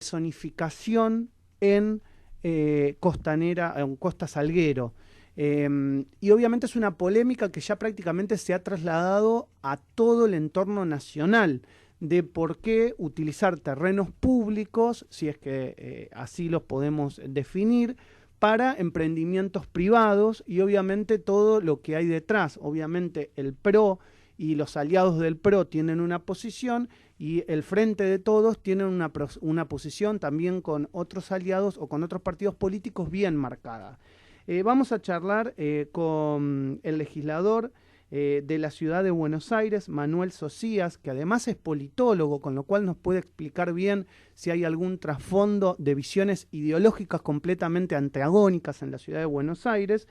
zonificación en Costanera, en Costa Salguero. Y obviamente es una polémica que ya prácticamente se ha trasladado a todo el entorno nacional de por qué utilizar terrenos públicos, si es que así los podemos definir, para emprendimientos privados y obviamente todo lo que hay detrás. Obviamente el PRO y los aliados del PRO tienen una posición y el Frente de Todos tiene una posición también con otros aliados o con otros partidos políticos bien marcada. Vamos a charlar con el legislador de la ciudad de Buenos Aires, Manuel Socias, que además es politólogo, con lo cual nos puede explicar bien si hay algún trasfondo de visiones ideológicas completamente antagónicas en la ciudad de Buenos Aires.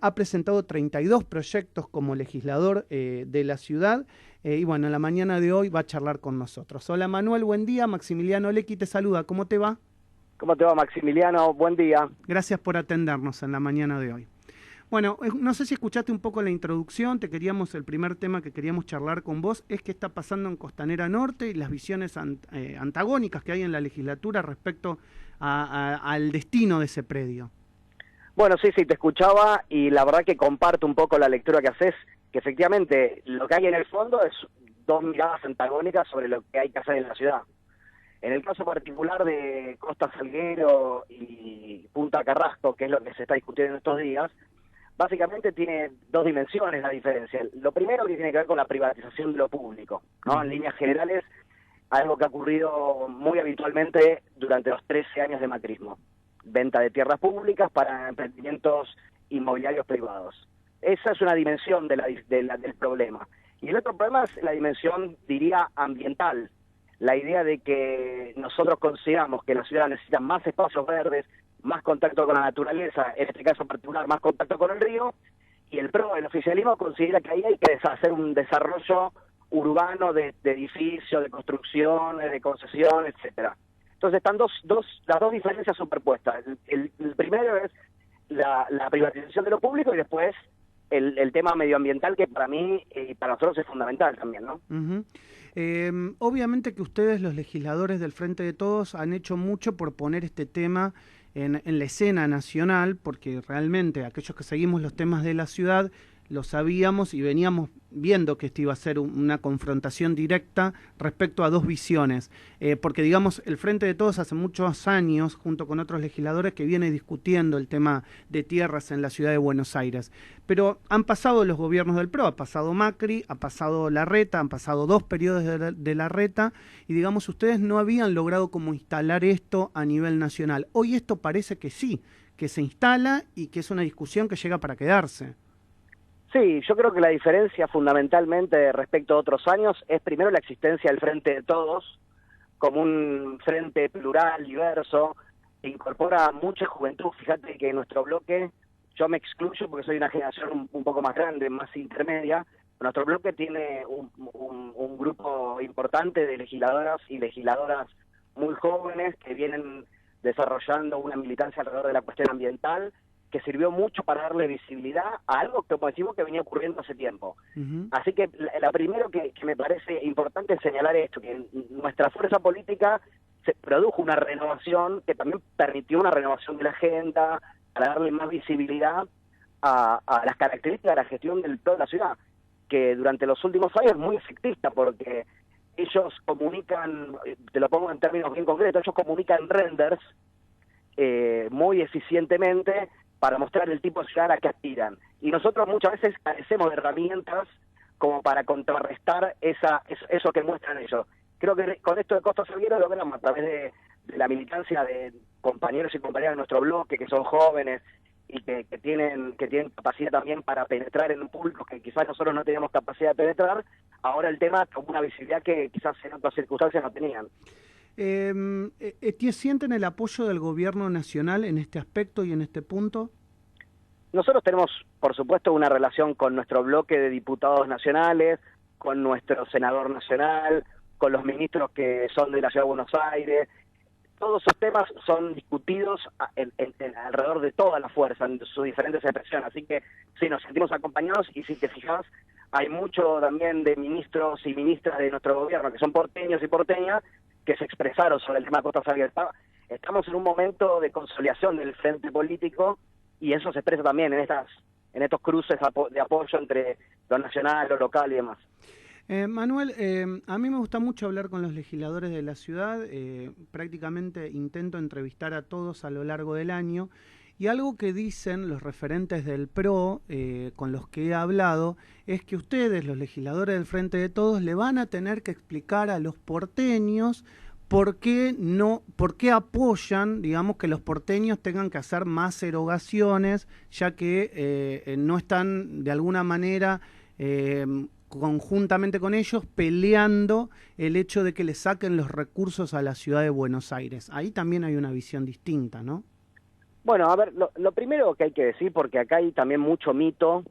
Ha presentado 32 proyectos como legislador de la ciudad y bueno, en la mañana de hoy va a charlar con nosotros. Hola Manuel, buen día. Maximiliano Lecky te saluda. ¿Cómo te va? ¿Cómo te va, Maximiliano? Buen día. Gracias por atendernos en la mañana de hoy. Bueno, no sé si escuchaste un poco la introducción, el primer tema que queríamos charlar con vos es qué está pasando en Costanera Norte y las visiones antagónicas que hay en la legislatura respecto al destino de ese predio. Bueno, sí, te escuchaba y la verdad que comparto un poco la lectura que haces, que efectivamente lo que hay en el fondo es dos miradas antagónicas sobre lo que hay que hacer en la ciudad. En el caso particular de Costa Salguero y Punta Carrasco, que es lo que se está discutiendo en estos días, básicamente tiene dos dimensiones la diferencia. Lo primero que tiene que ver con la privatización de lo público, ¿no? En líneas generales, algo que ha ocurrido muy habitualmente durante los 13 años de macrismo. Venta de tierras públicas para emprendimientos inmobiliarios privados. Esa es una dimensión del problema. Y el otro problema es la dimensión, diría, ambiental. La idea de que nosotros consideramos que la ciudad necesita más espacios verdes, más contacto con la naturaleza, en este caso particular, más contacto con el río, y el PRO, el oficialismo, considera que ahí hay que hacer un desarrollo urbano de edificios, de construcciones, de concesiones, etcétera. Entonces están las dos diferencias superpuestas. El primero es la privatización de lo público y después el tema medioambiental, que para mí y para nosotros es fundamental también, ¿no? Obviamente que ustedes, los legisladores del Frente de Todos, han hecho mucho por poner este tema en la escena nacional, porque realmente aquellos que seguimos los temas de la ciudad lo sabíamos y veníamos viendo que esto iba a ser una confrontación directa respecto a dos visiones, porque digamos el Frente de Todos hace muchos años, junto con otros legisladores, que viene discutiendo el tema de tierras en la ciudad de Buenos Aires, pero han pasado los gobiernos del PRO, ha pasado Macri, ha pasado Larreta, han pasado dos periodos de Larreta, y digamos ustedes no habían logrado como instalar esto a nivel nacional. Hoy esto parece que sí, que se instala y que es una discusión que llega para quedarse. Sí, yo creo que la diferencia fundamentalmente respecto a otros años es primero la existencia del Frente de Todos como un frente plural, diverso, que incorpora mucha juventud. Fíjate que en nuestro bloque, yo me excluyo porque soy una generación un poco más grande, más intermedia, nuestro bloque tiene un grupo importante de legisladoras y legisladoras muy jóvenes que vienen desarrollando una militancia alrededor de la cuestión ambiental, que sirvió mucho para darle visibilidad a algo que, como decimos, que venía ocurriendo hace tiempo. Así que la primero que me parece importante es señalar esto, que en nuestra fuerza política se produjo una renovación que también permitió una renovación de la agenda para darle más visibilidad a las características de la gestión del PRO de la ciudad, que durante los últimos años es muy efectista porque ellos comunican, te lo pongo en términos bien concretos, ellos comunican renders muy eficientemente para mostrar el tipo de ciudad a la que aspiran. Y nosotros muchas veces carecemos de herramientas como para contrarrestar eso que muestran ellos. Creo que con esto de Costa Salguero logramos a través de la militancia de compañeros y compañeras de nuestro bloque, que son jóvenes y que tienen capacidad también para penetrar en un público que quizás nosotros no teníamos capacidad de penetrar, ahora el tema tomó una visibilidad que quizás en otras circunstancias no tenían. ¿Sienten el apoyo del gobierno nacional en este aspecto y en este punto? Nosotros tenemos, por supuesto, una relación con nuestro bloque de diputados nacionales, con nuestro senador nacional, con los ministros que son de la Ciudad de Buenos Aires. Todos esos temas son discutidos alrededor de toda la fuerza, en sus diferentes expresiones. Así que sí, nos sentimos acompañados y si te fijas, hay mucho también de ministros y ministras de nuestro gobierno que son porteños y porteñas que se expresaron sobre el tema Costa Salguero. Estamos en un momento de consolidación del frente político y eso se expresa también en estos cruces de apoyo entre lo nacional, lo local y demás. Manuel, a mí me gusta mucho hablar con los legisladores de la ciudad, prácticamente intento entrevistar a todos a lo largo del año, y algo que dicen los referentes del PRO con los que he hablado es que ustedes, los legisladores del Frente de Todos, le van a tener que explicar a los porteños por qué apoyan, digamos, que los porteños tengan que hacer más erogaciones, ya que no están de alguna manera conjuntamente con ellos peleando el hecho de que le saquen los recursos a la ciudad de Buenos Aires. Ahí también hay una visión distinta, ¿no? Bueno, a ver, lo primero que hay que decir, porque acá hay también mucho mito,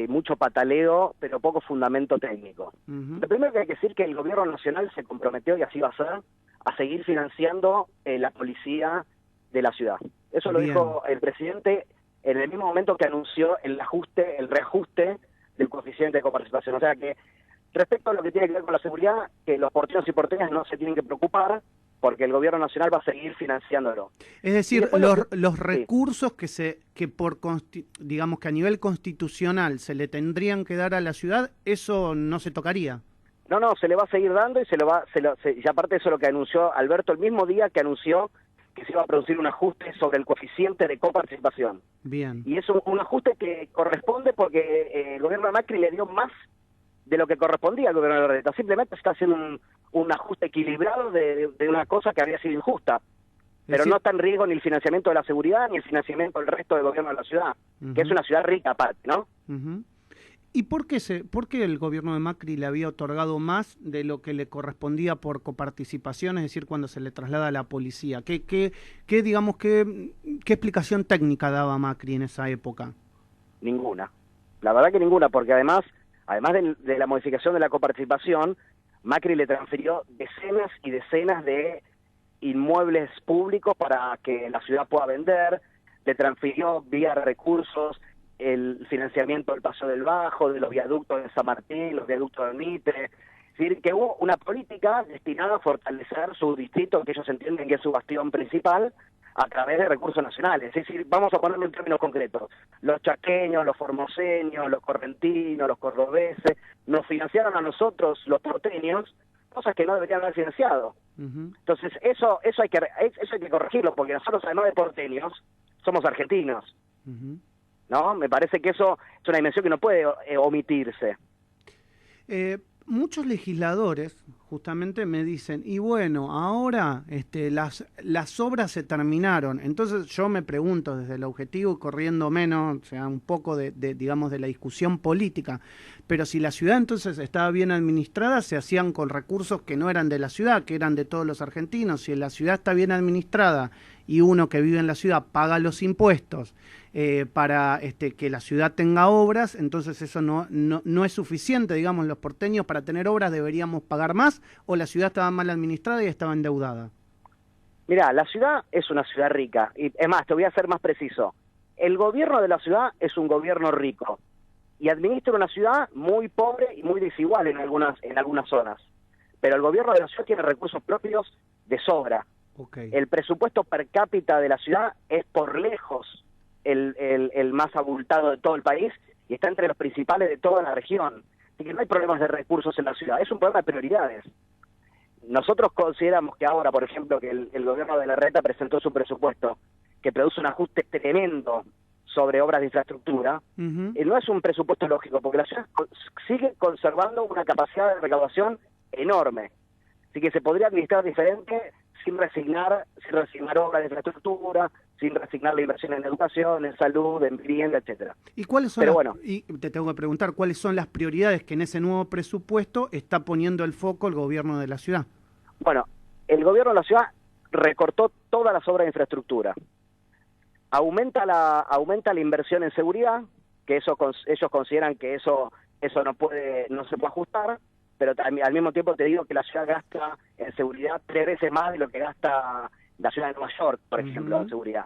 mucho pataleo, pero poco fundamento técnico. Lo primero que hay que decir es que el gobierno nacional se comprometió, y así va a ser, a seguir financiando la policía de la ciudad. Eso lo dijo el presidente en el mismo momento que anunció el reajuste del coeficiente de coparticipación. O sea que, respecto a lo que tiene que ver con la seguridad, que los porteños y porteñas no se tienen que preocupar, porque el gobierno nacional va a seguir financiándolo. Es decir, los recursos digamos que a nivel constitucional se le tendrían que dar a la ciudad, eso no se tocaría. No, se le va a seguir dando y aparte de eso lo que anunció Alberto el mismo día que anunció que se iba a producir un ajuste sobre el coeficiente de coparticipación. Bien. Y es un ajuste que corresponde porque el gobierno de Macri le dio más de lo que correspondía al gobierno de Larreta. Simplemente está haciendo un ajuste equilibrado de una cosa que había sido injusta. Pero no está en riesgo ni el financiamiento de la seguridad ni el financiamiento del resto del gobierno de la ciudad, que es una ciudad rica aparte, ¿no? ¿Y por qué el gobierno de Macri le había otorgado más de lo que le correspondía por coparticipación, es decir, cuando se le traslada a la policía? ¿Qué explicación técnica daba Macri en esa época? Ninguna. La verdad que ninguna, porque además de la modificación de la coparticipación, Macri le transfirió decenas y decenas de inmuebles públicos para que la ciudad pueda vender, le transfirió vía recursos el financiamiento del Paso del Bajo, de los viaductos de San Martín, los viaductos del Mitre. Es decir, que hubo una política destinada a fortalecer su distrito, que ellos entienden que es su bastión principal, a través de recursos nacionales. Es decir, vamos a ponerlo en términos concretos. Los chaqueños, los formoseños, los correntinos, los cordobeses, nos financiaron a nosotros, los porteños, cosas que no deberían haber financiado. Entonces, eso hay que corregirlo, porque nosotros, además de porteños, somos argentinos. ¿No? Me parece que eso es una dimensión que no puede omitirse. Muchos legisladores justamente me dicen, y bueno, ahora las obras se terminaron. Entonces yo me pregunto desde el objetivo y corriendo menos, o sea, un poco digamos, de la discusión política, pero si la ciudad entonces estaba bien administrada, se hacían con recursos que no eran de la ciudad, que eran de todos los argentinos. Si la ciudad está bien administrada y uno que vive en la ciudad paga los impuestos para que la ciudad tenga obras, entonces eso no es suficiente, digamos, los porteños para tener obras deberíamos pagar más, o la ciudad estaba mal administrada y estaba endeudada. Mirá, la ciudad es una ciudad rica, y es más, te voy a ser más preciso. El gobierno de la ciudad es un gobierno rico, y administra una ciudad muy pobre y muy desigual en algunas zonas. Pero el gobierno de la ciudad tiene recursos propios de sobra. Okay. El presupuesto per cápita de la ciudad es por lejos el más abultado de todo el país y está entre los principales de toda la región. Así que no hay problemas de recursos en la ciudad, es un problema de prioridades. Nosotros consideramos que ahora, por ejemplo, que el gobierno de Larreta presentó su presupuesto, que produce un ajuste tremendo sobre obras de infraestructura, no es un presupuesto lógico, porque la ciudad sigue conservando una capacidad de recaudación enorme. Así que se podría administrar diferente sin resignar obras de infraestructura, sin resignar la inversión en educación, en salud, en vivienda, etcétera. ¿Y cuáles son y te tengo que preguntar, cuáles son las prioridades que en ese nuevo presupuesto está poniendo el foco el gobierno de la ciudad? Bueno, el gobierno de la ciudad recortó todas las obras de infraestructura. Aumenta la inversión en seguridad, que ellos consideran que eso no se puede ajustar, pero al mismo tiempo te digo que la ciudad gasta en seguridad 3 veces más de lo que gasta la ciudad de Nueva York, por ejemplo, en seguridad.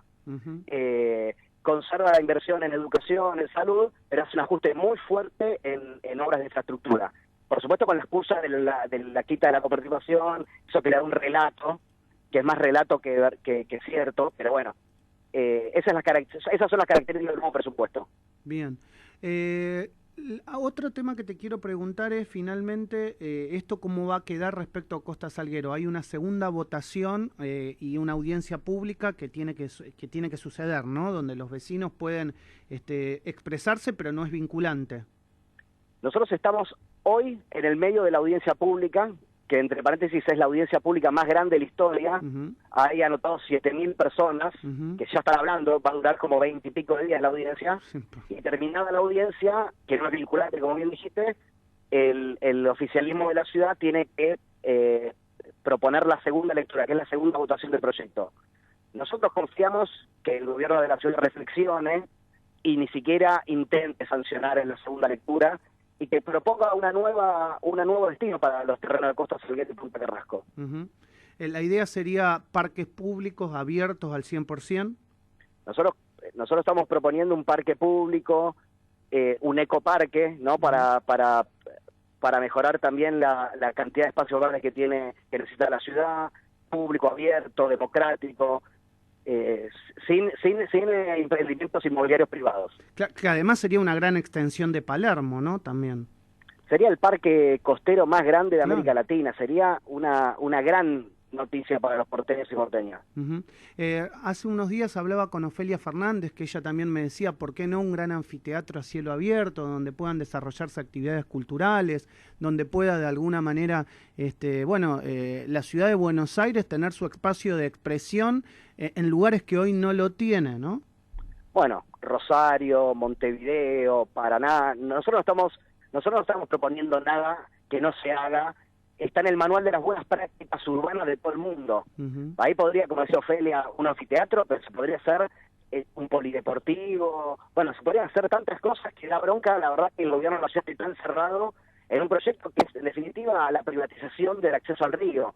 Conserva la inversión en educación, en salud, pero hace un ajuste muy fuerte en obras de infraestructura. por supuesto con la excusa de la quita de la coparticipación, eso que le da un relato, que es más relato que cierto, pero bueno, esas son las características del nuevo presupuesto. Bien. Otro tema que te quiero preguntar es finalmente esto cómo va a quedar respecto a Costa Salguero. Hay una segunda votación y una audiencia pública que tiene que suceder, ¿no? Donde los vecinos pueden expresarse, pero no es vinculante. Nosotros estamos hoy en el medio de la audiencia pública, que entre paréntesis es la audiencia pública más grande de la historia. Hay anotados 7.000 personas que ya están hablando, va a durar como 20 y pico de días la audiencia, y terminada la audiencia, que no es vinculante, como bien dijiste, el oficialismo de la ciudad tiene que proponer la segunda lectura, que es la segunda votación del proyecto. Nosotros confiamos que el gobierno de la ciudad reflexione y ni siquiera intente sancionar en la segunda lectura, y que proponga un nuevo destino para los terrenos de Costa Salguero y Punta Carrasco. La idea sería parques públicos abiertos al 100%. Nosotros estamos proponiendo un parque público, un ecoparque, ¿no? Para mejorar también la cantidad de espacios verdes que necesita la ciudad, público, abierto, democrático, sin emprendimientos inmobiliarios privados. Que además sería una gran extensión de Palermo, ¿no? También. Sería el parque costero más grande de América Latina, sería una gran noticia para los porteños y porteñas. Hace unos días hablaba con Ofelia Fernández, que ella también me decía, ¿por qué no un gran anfiteatro a cielo abierto, donde puedan desarrollarse actividades culturales, donde pueda de alguna manera, la ciudad de Buenos Aires tener su espacio de expresión en lugares que hoy no lo tiene, ¿no? Bueno, Rosario, Montevideo, Paraná, nosotros no estamos proponiendo nada que no se haga. Está en el manual de las buenas prácticas urbanas de todo el mundo. Ahí podría, como decía Ofelia, un anfiteatro, pero se podría hacer un polideportivo. Bueno, se podrían hacer tantas cosas que da bronca, la verdad, que el gobierno lo haya esté tan cerrado en un proyecto que es, en definitiva, la privatización del acceso al río.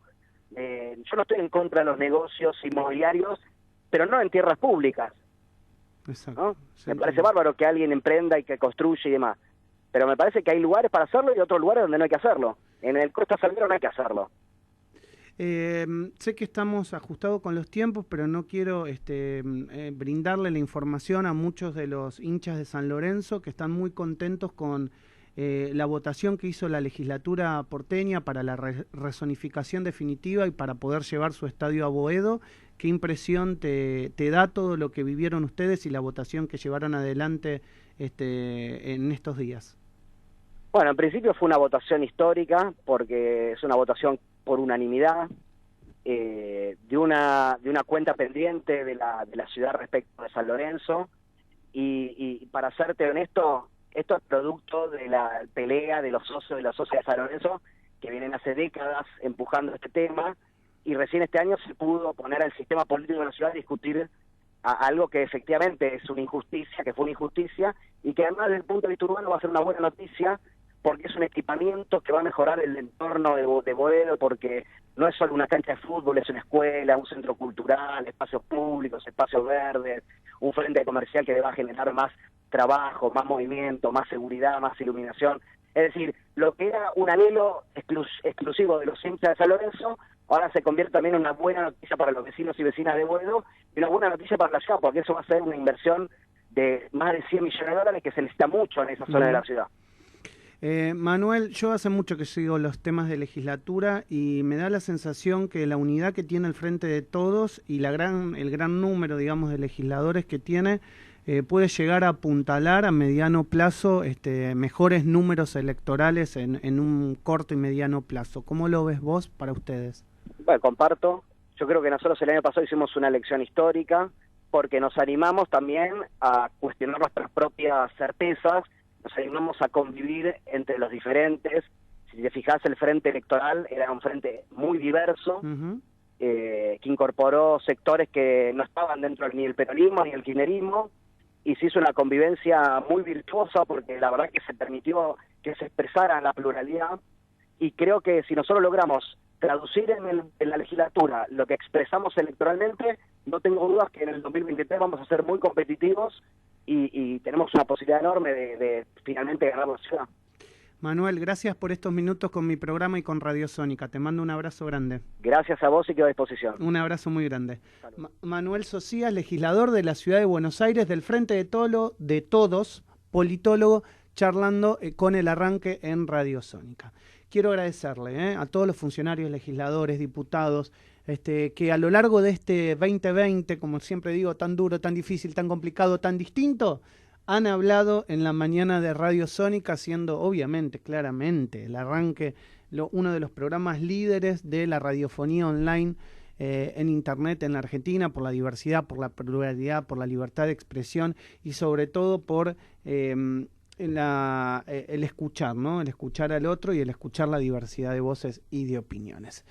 Yo no estoy en contra de los negocios inmobiliarios, pero no en tierras públicas. Exacto. ¿No? Me parece bárbaro que alguien emprenda y que construya y demás. Pero me parece que hay lugares para hacerlo y otros lugares donde no hay que hacerlo. En el Costa Salguero no hay que hacerlo. Sé que estamos ajustados con los tiempos, pero no quiero brindarle la información a muchos de los hinchas de San Lorenzo que están muy contentos con la votación que hizo la legislatura porteña para la rezonificación definitiva y para poder llevar su estadio a Boedo. ¿Qué impresión te da todo lo que vivieron ustedes y la votación que llevaron adelante en estos días? Bueno, en principio fue una votación histórica, porque es una votación por unanimidad, de una cuenta pendiente de la ciudad respecto de San Lorenzo, y para serte honesto, esto es producto de la pelea de los socios y las socias de San Lorenzo, que vienen hace décadas empujando este tema, y recién este año se pudo poner al sistema político de la ciudad a discutir algo que efectivamente es una injusticia, que fue una injusticia, y que además desde el punto de vista urbano va a ser una buena noticia, porque es un equipamiento que va a mejorar el entorno de Boedo, porque no es solo una cancha de fútbol, es una escuela, un centro cultural, espacios públicos, espacios verdes, un frente comercial que va a generar más trabajo, más movimiento, más seguridad, más iluminación. Es decir, lo que era un anhelo exclusivo de los hinchas de San Lorenzo, ahora se convierte también en una buena noticia para los vecinos y vecinas de Boedo, y una buena noticia para la ciudad, porque eso va a ser una inversión de más de 100 millones de dólares que se necesita mucho en esa zona de la ciudad. Manuel, yo hace mucho que sigo los temas de legislatura y me da la sensación que la unidad que tiene el Frente de Todos y el gran número, digamos, de legisladores que tiene puede llegar a apuntalar a mediano plazo mejores números electorales en un corto y mediano plazo. ¿Cómo lo ves vos para ustedes? Bueno, comparto. Yo creo que nosotros el año pasado hicimos una elección histórica porque nos animamos también a cuestionar nuestras propias certezas, nos animamos a convivir entre los diferentes. Si te fijas, el frente electoral era un frente muy diverso, que incorporó sectores que no estaban dentro ni del peronismo ni del kirchnerismo, y se hizo una convivencia muy virtuosa porque la verdad que se permitió que se expresara la pluralidad, y creo que si nosotros logramos traducir en la legislatura lo que expresamos electoralmente, no tengo dudas que en el 2023 vamos a ser muy competitivos y tenemos una posibilidad enorme de finalmente ganar la ciudad. Manuel, gracias por estos minutos con mi programa y con Radio Sónica. Te mando un abrazo grande. Gracias a vos y quedo a disposición. Un abrazo muy grande. Manuel Socias, legislador de la Ciudad de Buenos Aires, del Frente de Todos, politólogo, charlando con El Arranque en Radio Sónica. Quiero agradecerle a todos los funcionarios, legisladores, diputados, que a lo largo de este 2020, como siempre digo, tan duro, tan difícil, tan complicado, tan distinto, han hablado en la mañana de Radio Sónica, siendo obviamente, claramente, El Arranque uno de los programas líderes de la radiofonía online en Internet en la Argentina, por la diversidad, por la pluralidad, por la libertad de expresión y sobre todo por el escuchar, ¿no? El escuchar al otro y el escuchar la diversidad de voces y de opiniones.